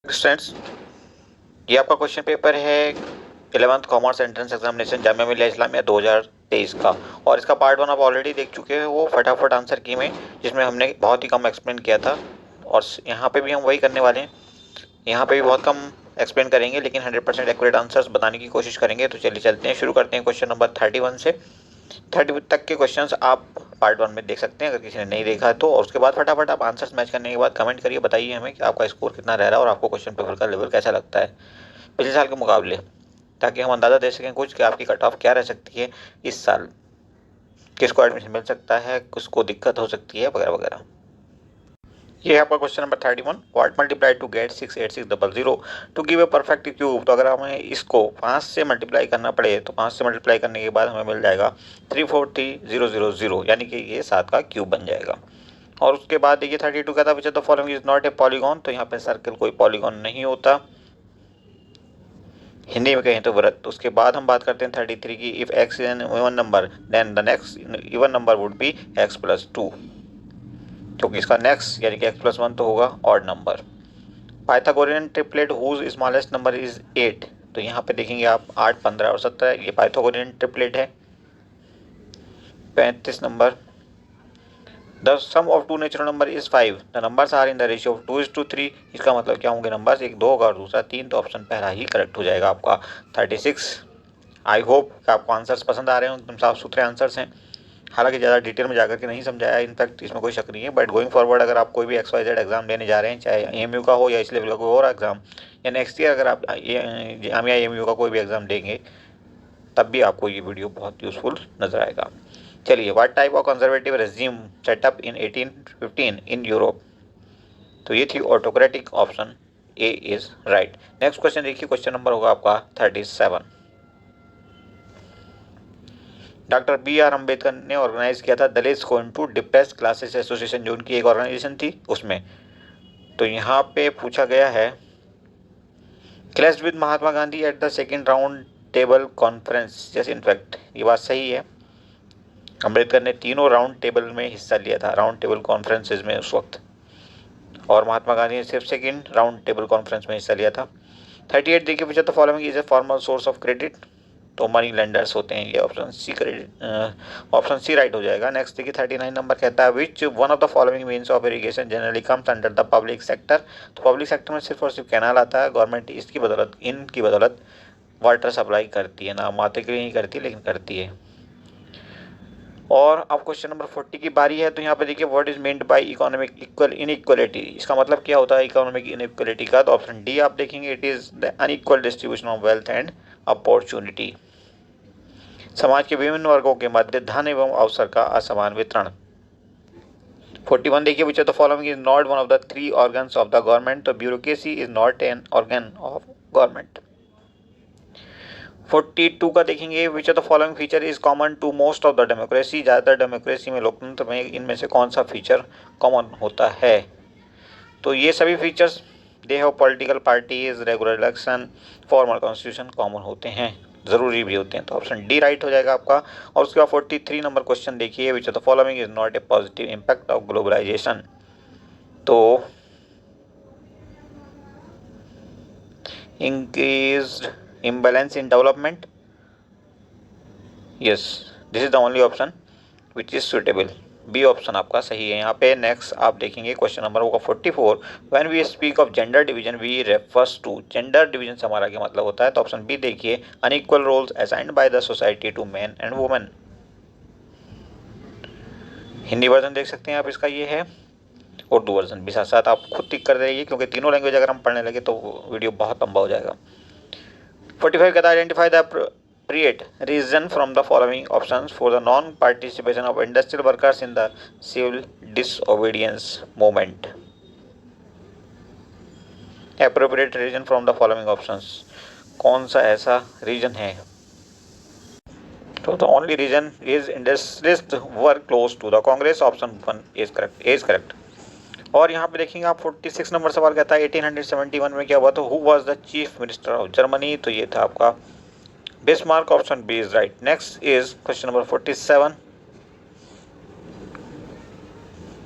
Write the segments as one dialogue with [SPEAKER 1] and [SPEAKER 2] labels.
[SPEAKER 1] Students, ये आपका question paper है 11th commerce entrance examination Jamia Millia Islamia 2023 का। और इसका पार्ट 1 आप ऑलरेडी देख चुके हैं, वो फटाफट आंसर की में, जिसमें हमने बहुत ही कम एक्सप्लेन किया था। और यहाँ पे भी हम वही करने वाले हैं। यहाँ पे भी बहुत कम एक्सप्लेन करेंगे, लेकिन 100% एक्यूरेट आंसर्स बताने की कोशिश करेंगे। तो चलिए चलते हैं, शुरू करते हैं क्वेश्चन नंबर 31 से। 30 तक के क्वेश्चंस आप पार्ट 1 में देख सकते हैं, अगर किसी ने नहीं देखा है तो। और उसके बाद फटाफट आप आंसर्स मैच करने के बाद कमेंट करिए, बताइए हमें कि आपका स्कोर कितना रह रहा है और आपको क्वेश्चन पेपर का लेवल कैसा लगता है पिछले साल के मुकाबले, ताकि हम अंदाज़ा दे सकें कुछ कि आपकी कट ऑफ क्या रह सकती है इस साल, किसको एडमिशन मिल सकता है, किसको दिक्कत हो सकती है, वगैरह वगैरह। ये है आपका question number 31। What multiply to get 68600 to give a perfect cube. तो अगर हमें इसको 5 से मल्टीप्लाई करना पड़े तो 5 से मल्टीप्लाई करने के बाद हमें मिल जाएगा 343000, यानी कि ये 7 का क्यूब बन जाएगा। और उसके बाद देखिए 32 का था विच of the following is not A polygon. तो यहाँ पे सर्कल कोई पॉलीगॉन नहीं होता, हिंदी में कहें तो वृत्त। उसके बाद हम बात करते हैं 33 की, if x is an even number then the next even number would be x+2, क्योंकि इसका नेक्स्ट यानी कि x+1 तो होगा odd number. Pythagorean triplet whose smallest number is 8। तो यहाँ पे देखेंगे आप 8, 15 और 17, ये पाइथागोरियन ट्रिपलेट है। 35 number, the sum of two natural number is 5, the numbers are in the ratio of 2:3। इसका मतलब क्या होंगे नंबर्स, एक 2 होगा और दूसरा 3, तो ऑप्शन पहला ही करेक्ट हो जाएगा आपका 36। आई होप कि आपको आंसर्स पसंद आ रहे हैं, एकदम साफ सुथरे आंसर्स हैं। हालांकि ज़्यादा डिटेल में जाकर के नहीं समझाया, इनफैक्ट इसमें कोई शक नहीं है। बट गोइंग फॉरवर्ड अगर आप कोई भी XYZ एग्जाम लेने जा रहे हैं, चाहे AMU का हो या इस लेवल का कोई और एग्जाम, या नेक्स्ट ईयर अगर आप जामिया AMU का कोई भी एग्जाम देंगे, तब भी आपको ये वीडियो बहुत यूजफुल नजर आएगा। चलिए, what type of conservative regime setup in 1815 in Europe. तो ये थी autocratic, option A is right. Next question देखिए, क्वेश्चन नंबर होगा आपका 37। डॉक्टर BR अम्बेडकर ने ऑर्गेनाइज किया था दलित्स को इनटू डिप्रेस्ड क्लासेस एसोसिएशन, जो उनकी एक ऑर्गेनाइजेशन थी उसमें। तो यहाँ पे पूछा गया है, clashed with Mahatma Gandhi at the second round table conference. Yes, in fact ये बात सही है। अम्बेडकर ने तीनों राउंड टेबल में हिस्सा लिया था, राउंड टेबल कॉन्फ्रेंसेज में उस वक्त, और महात्मा गांधी ने सिर्फ सेकेंड राउंड टेबल कॉन्फ्रेंस में हिस्सा लिया था। 38 देखिए, which of the following is a formal source of credit. तो मनी लेंडर्स होते हैं ये, option C credit, option C right हो जाएगा। नेक्स्ट देखिए 39 नंबर कहता है, which one of the following means of irrigation generally comes under the public sector. तो पब्लिक सेक्टर में सिर्फ और सिर्फ कैनाल आता है। गवर्नमेंट इसकी बदौलत, इनकी बदौलत वाटर सप्लाई करती है, ना मात्र के लिए नहीं करती लेकिन करती है। और अब क्वेश्चन नंबर 40 की बारी है। तो यहाँ पे देखिए, what is meant by economic equal inequality. इसका मतलब क्या होता है इकोनॉमिक इनइक्वालिटी का। तो ऑप्शन डी आप देखेंगे, it is the unequal distribution of wealth and opportunity, समाज के विभिन्न वर्गों के मध्य धन एवं अवसर का असमान वितरण। 41 देखिए, which of the following is not one of the 3 organs of the government. तो bureaucracy is not an organ of government. 42 का देखेंगे, which of the following feature is common to most of the democracy. ज़्यादातर democracy में, लोकतंत्र में, इनमें से कौन सा फीचर कॉमन होता है। तो ये सभी features, they have political parties, regular election, formal constitution, common होते हैं, ज़रूरी भी होते हैं। तो ऑप्शन डी राइट हो जाएगा आपका। और उसके बाद 43 नंबर क्वेश्चन देखिए, which of the following is not a positive impact of globalisation. तो increased imbalance in development, yes, this is the only option which is suitable। B option आपका सही है यहाँ पे। नेक्स्ट आप देखेंगे क्वेश्चन नंबर होगा 44, when we speak of gender division we refers to. Gender division से हमारा क्या मतलब होता है। तो ऑप्शन बी देखिए, unequal roles assigned by the society to men and women. Hindi version देख सकते हैं आप इसका, ये है। उर्दू वर्जन भी साथ साथ आप खुद टिक कर देंगे, क्योंकि तीनों लैंग्वेज अगर हम पढ़ने लगे तो वीडियो बहुत लंबा हो जाएगा। 45 कहता है, identify the appropriate reason from the following options for the non-participation of industrial workers in the civil disobedience movement। appropriate reason from the following options, कौन सा ऐसा रीजन है। तो the only reason is industrialists were close to the Congress, option 1 is correct। और यहाँ पे देखेंगे आप 46 नंबर सवाल कहता है 1871 में क्या हुआ। तो who was the chief minister of Germany. तो ये था आपका Bismarck, option B is right. Next is question number 47,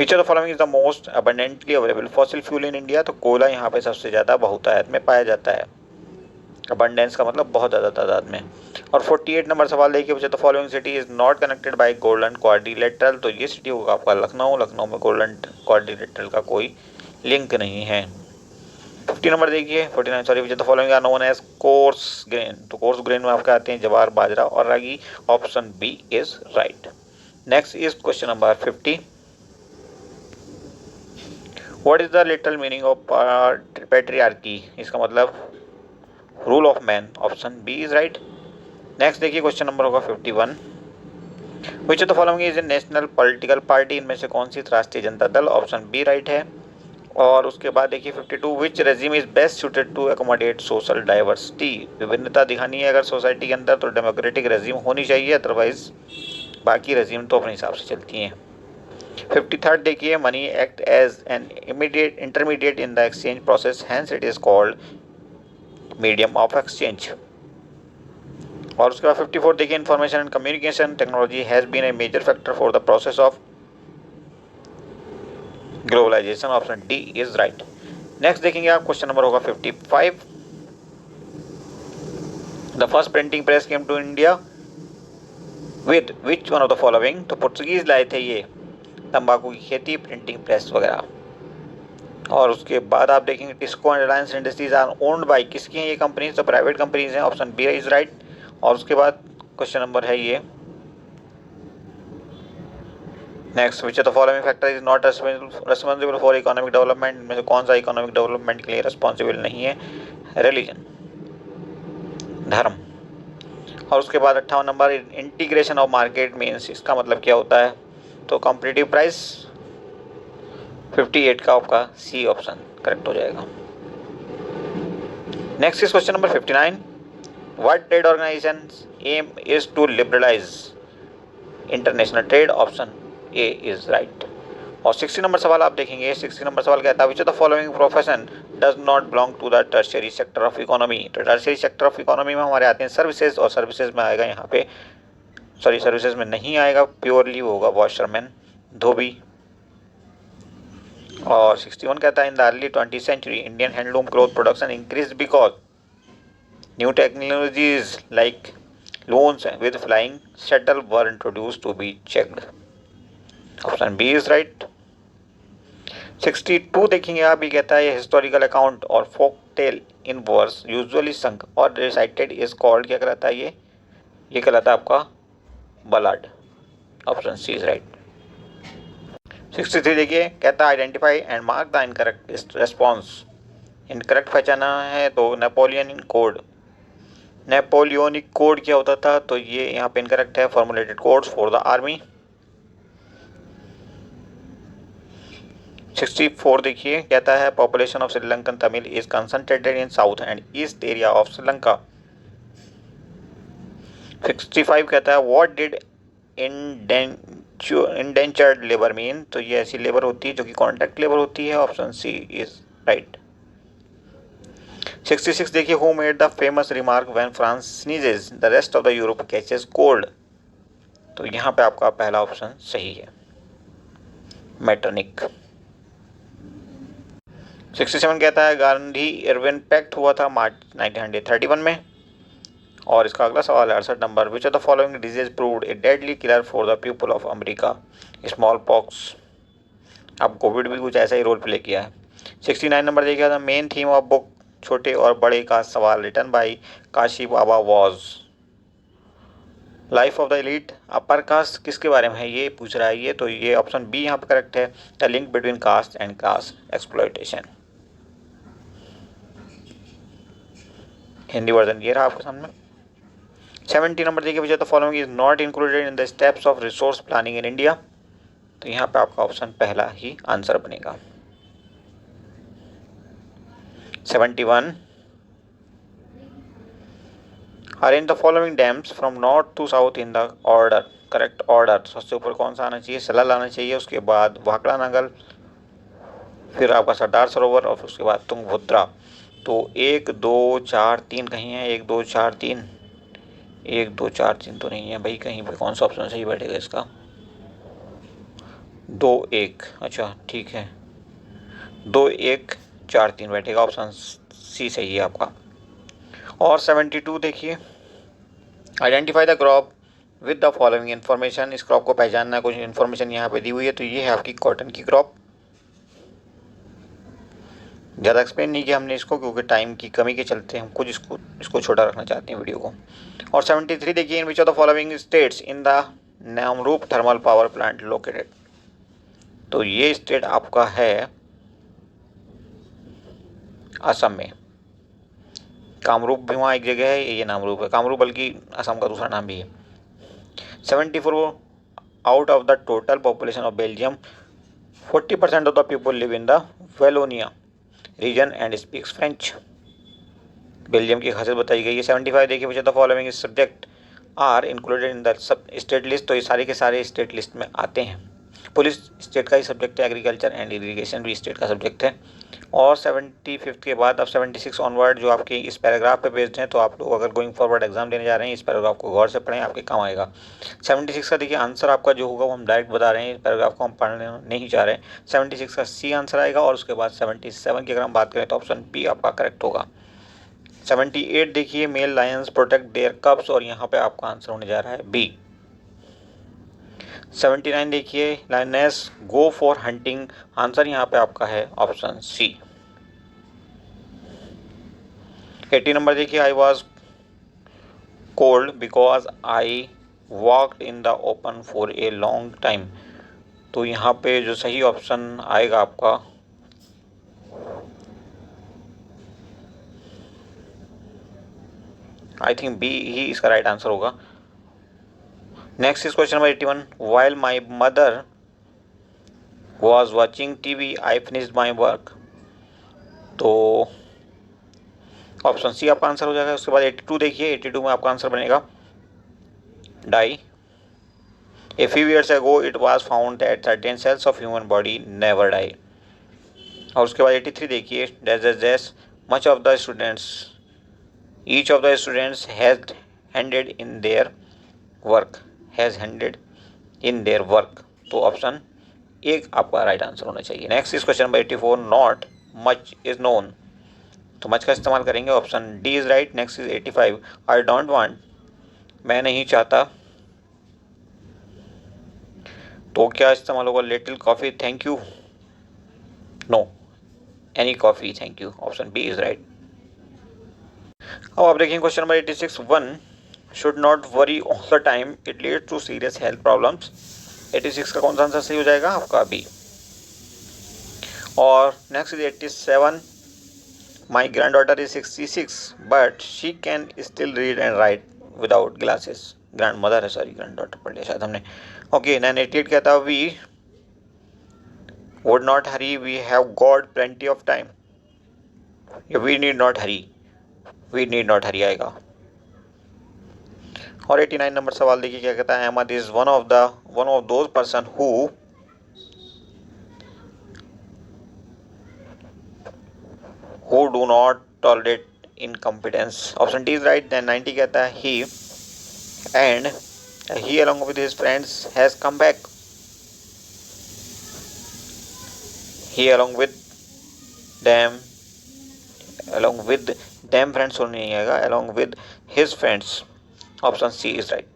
[SPEAKER 1] which of the following is the most abundantly available fossil fuel in India? तो कोयला यहाँ पे सबसे ज़्यादा बहुतायत में पाया जाता है। अबंडेंस का मतलब बहुत ज़्यादा तादाद में। और 48 नंबर सवाल देखिए, which of the following city is not connected by golden quadrilateral? तो ये सिटी होगा आपका लखनऊ। लखनऊ में गोल्डन क्वाड्रिलेटरल का कोई लिंक नहीं है। 50 नंबर देखिए, 49 sorry, which of the following are known as coarse grain? तो कोर्स ग्रेन में आपके आते हैं जवार, बाजरा और रागी। Option B is right. Next is question number 50। What is the literal meaning of patriarchy? इसका मतलब rule of man. Option B is right. Next देखिए क्वेश्चन नंबर होगा 51। Which of the following is a national political party? इनमें से कौन सी राष्ट्रीय Janata Dal? Option B right है। और उसके बाद देखिए 52, which regime is best suited to accommodate social diversity? विभिन्नता दिखानी है अगर सोसाइटी के अंदर तो डेमोक्रेटिक रेजिम होनी चाहिए, अदरवाइज बाकी रेजिम तो अपने हिसाब से चलती हैं। 53rd देखिए, money act as an immediate intermediate in the exchange process, hence it is called medium of exchange. और उसके बाद 54 देखिए, information and communication technology has been a major factor for the process of globalisation. Option D is right. Next देखेंगे आप question number होगा 55। The first printing press came to India with which one of the following? तो Portuguese लाए थे ये तंबाकू की खेती, प्रिंटिंग प्रेस वगैरह। और उसके बाद आप देखेंगे TISCO and Reliance Industries are owned by? किसकी हैं ये कंपनीज? तो प्राइवेट कंपनीज हैं। Option B is right. और उसके बाद क्वेश्चन नंबर है ये next, which of the following factor is not responsible for economic development? में से कौन सा इकोनॉमिक डेवलपमेंट के लिए रिस्पॉन्सिबल नहीं है? रिलीजन, धर्म। और उसके बाद 58 number, integration of market means? इसका मतलब क्या होता है? तो कॉम्पिटिटिव प्राइस। 58 का आपका सी ऑप्शन करेक्ट हो जाएगा। Next is question number 59। World Trade Organization aim is to liberalise international trade? Option A is right. और 60 नंबर सवाल आप देखेंगे। 60 नंबर सवाल कहता है, which of the following profession does not belong to the tertiary sector of economy? तो tertiary sector of economy में हमारे आते हैं सर्विसेज, और सर्विसेज में आएगा यहाँ पे, सॉरी सर्विसेज में नहीं आएगा, प्योरली वो होगा वॉशरमैन, धोबी। और 61 कहता है, in the early 20th century Indian handloom cloth production increase because new technologies like loans with flying shuttle were introduced to be checked. Option B is right. 62 देखेंगे आप, ये कहता है हिस्टोरिकल अकाउंट और folk tale in verse usually sung और recited is called? क्या कहलाता है ये कहलाता है आपका ballad. Option C is right. 63 देखिए, कहता है identify and mark the incorrect response. Incorrect पहचाना है तो नेपोलियन कोड। नेपोलियनिक कोड क्या होता था? तो ये यहाँ पे इनकरेक्ट है, formulated codes for the army. 64 देखिए, कहता है population of Sri Lankan Tamil is concentrated in south and east area of Sri Lanka. 65 कहता है what did indentured labour mean? तो ये ऐसी लेबर होती है जो कि कॉन्ट्रैक्ट लेबर होती है। Option C is right. 66 देखिए, who made the famous remark when France sneezes the rest of the Europe catches cold? तो यहाँ पे आपका पहला ऑप्शन सही है, मेटरनिक। 67 कहता है गांधी इरविन पैक्ट हुआ था मार्च 1931 में। और इसका अगला सवाल है 68 number, which of the following disease proved A deadly killer for the people of America? Small pox. अब कोविड भी कुछ ऐसा ही रोल प्ले किया है। 69 नंबर देखिए, the main theme of book Chhote aur bade ka sawal written by Kashi Baba was life of the elite upper caste? किसके बारे में है ये पूछ रहा है ये? तो ये ऑप्शन बी यहाँ पे करेक्ट है, the link between caste and class exploitation. Hindi version ये रहा आपके सामने। 70 नंबर देखिए, which of the following is not included in the steps of resource planning in India? तो यहाँ पे आपका ऑप्शन पहला ही आंसर बनेगा। 71 arrange the following dams from north to south in the order, correct order. सबसे ऊपर कौन सा आना चाहिए? सलाल आना चाहिए, उसके बाद भाखड़ा नागल, फिर आपका सरदार सरोवर और उसके बाद तुंगभद्रा। तो 1 2 4 3 कहीं है, 1 2 4 3, 1 2 4 3 तो नहीं है भाई, कहीं पे कौन सा ऑप्शन सही बैठेगा इसका? 2-1, अच्छा ठीक है, 2-1-4-3 बैठेगा, ऑप्शन सी सही है आपका। और 72 देखिए, identify the crop with the following information. इस क्रॉप को पहचानना, कुछ इन्फॉर्मेशन यहाँ पे दी हुई है, तो ये है आपकी कॉटन की क्रॉप। ज़्यादा एक्सप्लेन नहीं किया हमने इसको, क्योंकि टाइम की कमी के चलते हम कुछ इसको छोटा रखना चाहते हैं वीडियो को। और 73 देखिए, in which of the following states in the Namrup thermal power plant located. तो ये स्टेट आपका है असम में। कामरूप भी वहाँ एक जगह है, ये नामरूप है, कामरूप बल्कि असम का दूसरा नाम भी है। 74 out of the total population of Belgium 40% of the people live in the Wallonia region and speaks French. Belgium की खासियत बताई गई है। 75 देखिए, which of the following subject are included in the sub state list. तो ये सारे के सारे स्टेट लिस्ट में आते हैं। पुलिस स्टेट का ही सब्जेक्ट है, एग्रीकल्चर एंड इरीगेशन भी स्टेट का सब्जेक्ट है। और 75 के बाद अब 76 ऑनवर्ड जो आपके इस पैराग्राफ पे बेस्ड हैं, तो आप लोग अगर गोइंग फॉरवर्ड एग्जाम देने जा रहे हैं, इस पैराग्राफ को गौर से पढ़ें, आपके काम आएगा। 76 का देखिए आंसर आपका जो होगा वो हम डायरेक्ट बता रहे हैं, इस पैराग्राफ को हम पढ़ने नहीं चाह रहे हैं। 76 का सी आंसर आएगा। और उसके बाद 77 की अगर हम बात करें तो ऑप्शन बी आपका करेक्ट होगा। 78 देखिए, male lions protect their cubs, और यहाँ पे आपका आंसर होने जा रहा है बी। 79 देखिए, lioness go for hunting, answer यहाँ पे आपका है ऑप्शन सी। 80 नंबर देखिए, I was cold because I walked in the open for a long time. तो यहाँ पे जो सही ऑप्शन आएगा आपका आई थिंक बी ही इसका राइट आंसर होगा। Next is question number 81, while my mother was watching TV I finished my work. तो ऑप्शन सी आपका आंसर हो जाएगा। उसके बाद 82 देखिए, 82 में आपका आंसर बनेगा die. A few years ago it was found that certain cells of human body never die। और उसके बाद 83 देखिए, dash much of the students each of the students has handed in their work। तो option एक आपका right answer होना चाहिए। Next is question number 84, not much is known. तो मच का इस्तेमाल करेंगे, option D is right. Next is 85, I don't want, मैं नहीं चाहता। तो क्या इस्तेमाल होगा, little coffee thank you, no, any coffee thank you, option B is right. अब आप देखेंगे question number 86, 1 should not worry all the time, it leads to serious health problems. 86 का कौन सा आंसर सही हो जाएगा आपका बी। और next is 87, my granddaughter is 66 but she can still read and write without glasses. Grandmother है, sorry granddaughter पढ़ लिया शायद हमने। ओके, 988 कहता है we would not hurry, we have got plenty of time. We need not hurry आएगा। और 89 number सवाल देखिए क्या कहता है, Ahmed is one of those person who do not tolerate incompetence. Option D is right. Then 90 कहता है he along with his friends has come back। he along with them friends होने नहीं आएगा, along with his friends, option C is right.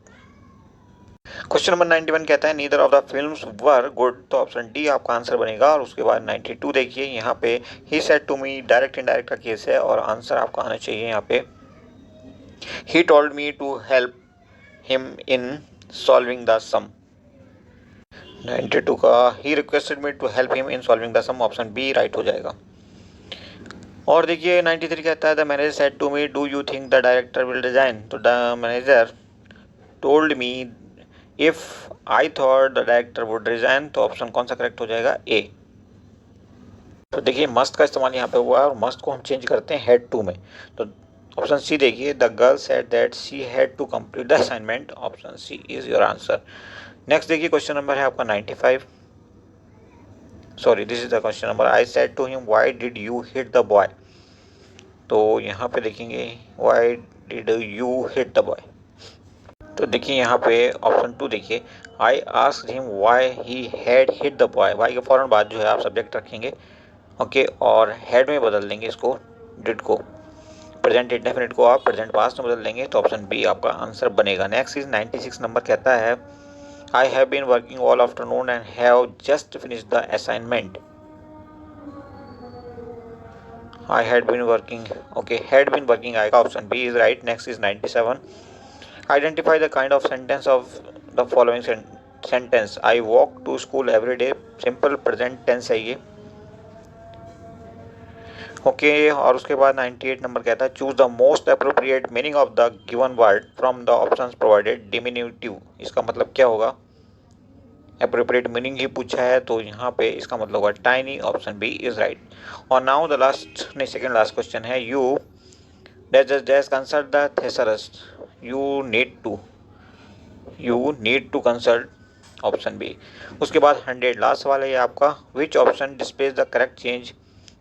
[SPEAKER 1] Question number 91 कहता है neither of the films were good. तो option D आपका answer बनेगा। और उसके बाद 92 देखिए, यहाँ पे he said to me, direct indirect का केस है, और आंसर आपका आना चाहिए यहाँ पे he told me to help him in solving the sum। 92 का he requested me to help him in solving the sum, option B right हो जाएगा। और देखिए 93 कहता है the manager said to me do you think the director will resign। तो the manager told me if I thought the director would resign। तो option कौन सा करेक्ट हो जाएगा, ए। तो देखिए मस्ट का इस्तेमाल यहाँ पे हुआ है, और मस्ट को हम चेंज करते हैं हैड टू में। तो ऑप्शन सी देखिए, the girl said that she had to complete the assignment, option C is your answer. Next देखिए क्वेश्चन नंबर है आपका 95, sorry this is the question number, I said to him why did you hit the boy. तो यहाँ पे देखेंगे why did you hit the boy. तो देखिए यहाँ पे ऑप्शन 2 देखिए, I asked him why he had hit the boy. Why के फौरन बाद जो है आप सब्जेक्ट रखेंगे, ओके, और हेड में बदल देंगे इसको, डिड को, प्रेजेंट इंडेफिनिट को आप प्रेजेंट पास्ट में बदल देंगे, तो ऑप्शन बी आपका आंसर बनेगा। नेक्स्ट इज 96 नंबर कहता है, I have been working all afternoon and have just finished the assignment. I had been working, okay, had been working आएगा, option B is right. Next is 97, identify the kind of sentence of the following sentence, I walk to school every day, simple present tense है ये, okay. और उसके बाद 98 number कहता है, choose the most appropriate meaning of the given word from the options provided, डिमिन्यूटिव, इसका मतलब क्या होगा, अप्रोप्रिएट मीनिंग ही पूछा है, तो यहाँ पे इसका मतलब होगा tiny, option B is right. और नाउ द लास्ट, नहीं सेकंड लास्ट क्वेश्चन है, you dash consult the thesaurus, you need to consult, option B. उसके बाद 100 लास्ट सवाल है ये आपका, which option displays the correct change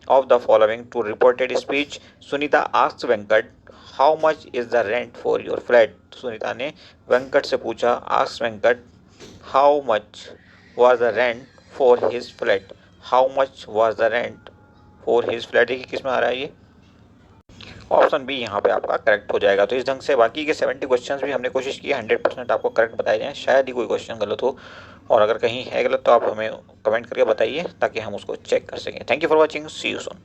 [SPEAKER 1] of the following to reported speech, Sunita asked Venkat how much is the rent for your flat. Sunita ने वेंकट से पूछा, asked Venkat how much was the rent for his flat, how much was the rent for his flat, देखिए किस में आ रहा है ये, option B यहाँ पे आपका करेक्ट हो जाएगा। तो इस ढंग से बाकी के 70 क्वेश्चंस भी हमने कोशिश की 100% आपको करेक्ट बताए जाएं, शायद ही कोई क्वेश्चन गलत हो, और अगर कहीं है गलत तो आप हमें कमेंट करके बताइए ताकि हम उसको चेक कर सकें। Thank you for watching, see you soon.